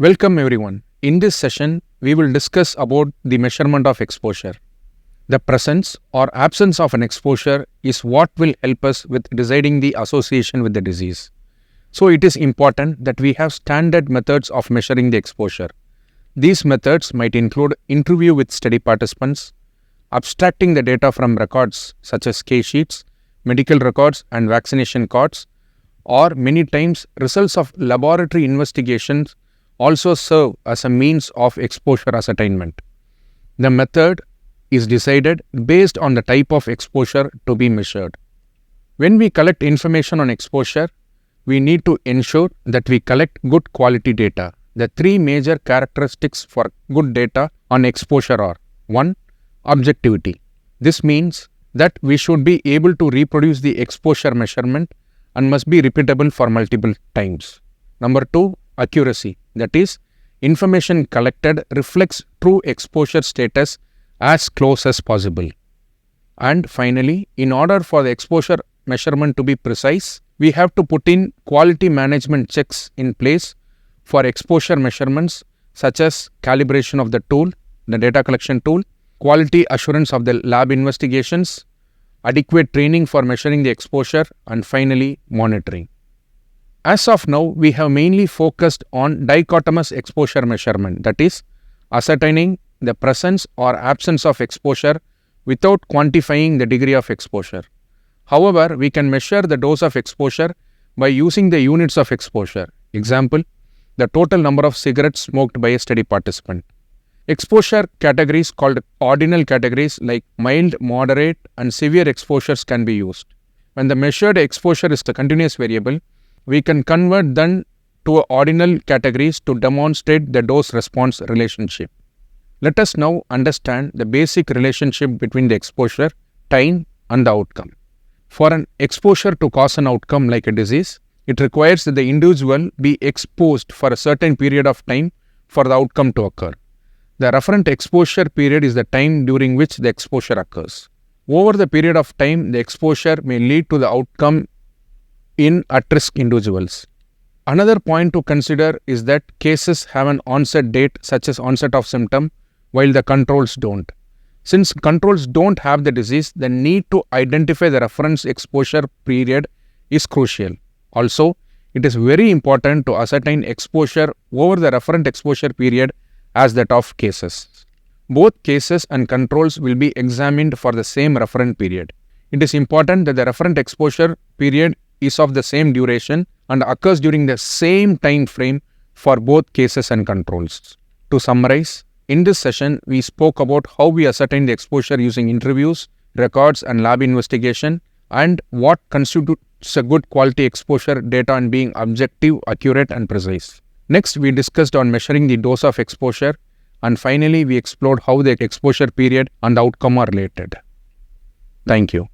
Welcome everyone. In this session, we will discuss about the measurement of exposure. The presence or absence of an exposure is what will help us with deciding the association with the disease. So it is important that we have standard methods of measuring the exposure. These methods might include interview with study participants, abstracting the data from records such as case sheets, medical records and vaccination cards, or many times results of laboratory investigations also serve as a means of exposure ascertainment. The method is decided based on the type of exposure to be measured. When we collect information on exposure, we need to ensure that we collect good quality data. The three major characteristics for good data on exposure are: 1. Objectivity. This means that we should be able to reproduce the exposure measurement and must be repeatable for multiple times. Number 2. Accuracy. That is, information collected reflects true exposure status as close as possible. And finally, in order for the exposure measurement to be precise, we have to put in quality management checks in place for exposure measurements such as calibration of the tool, the data collection tool, quality assurance of the lab investigations, adequate training for measuring the exposure, and finally, monitoring. As of now, we have mainly focused on dichotomous exposure measurement, that is, ascertaining the presence or absence of exposure without quantifying the degree of exposure. However, we can measure the dose of exposure by using the units of exposure. Example, the total number of cigarettes smoked by a study participant. Exposure categories called ordinal categories like mild, moderate, and severe exposures can be used. When the measured exposure is the continuous variable, we can convert them to ordinal categories to demonstrate the dose-response relationship. Let us now understand the basic relationship between the exposure, time, and the outcome. For an exposure to cause an outcome like a disease, it requires that the individual be exposed for a certain period of time for the outcome to occur. The referent exposure period is the time during which the exposure occurs. Over the period of time, the exposure may lead to the outcome in at-risk individuals. Another point to consider is that cases have an onset date such as onset of symptom, while the controls don't. Since controls don't have the disease, the need to identify the reference exposure period is crucial. Also, it is very important to ascertain exposure over the referent exposure period as that of cases. Both cases and controls will be examined for the same referent period. It is important that the referent exposure period is of the same duration and occurs during the same time frame for both cases and controls. To summarize, in this session, we spoke about how we ascertain the exposure using interviews, records, and lab investigation, and what constitutes a good quality exposure data and being objective, accurate, and precise. Next, we discussed on measuring the dose of exposure, and finally, we explored how the exposure period and outcome are related. Thank you.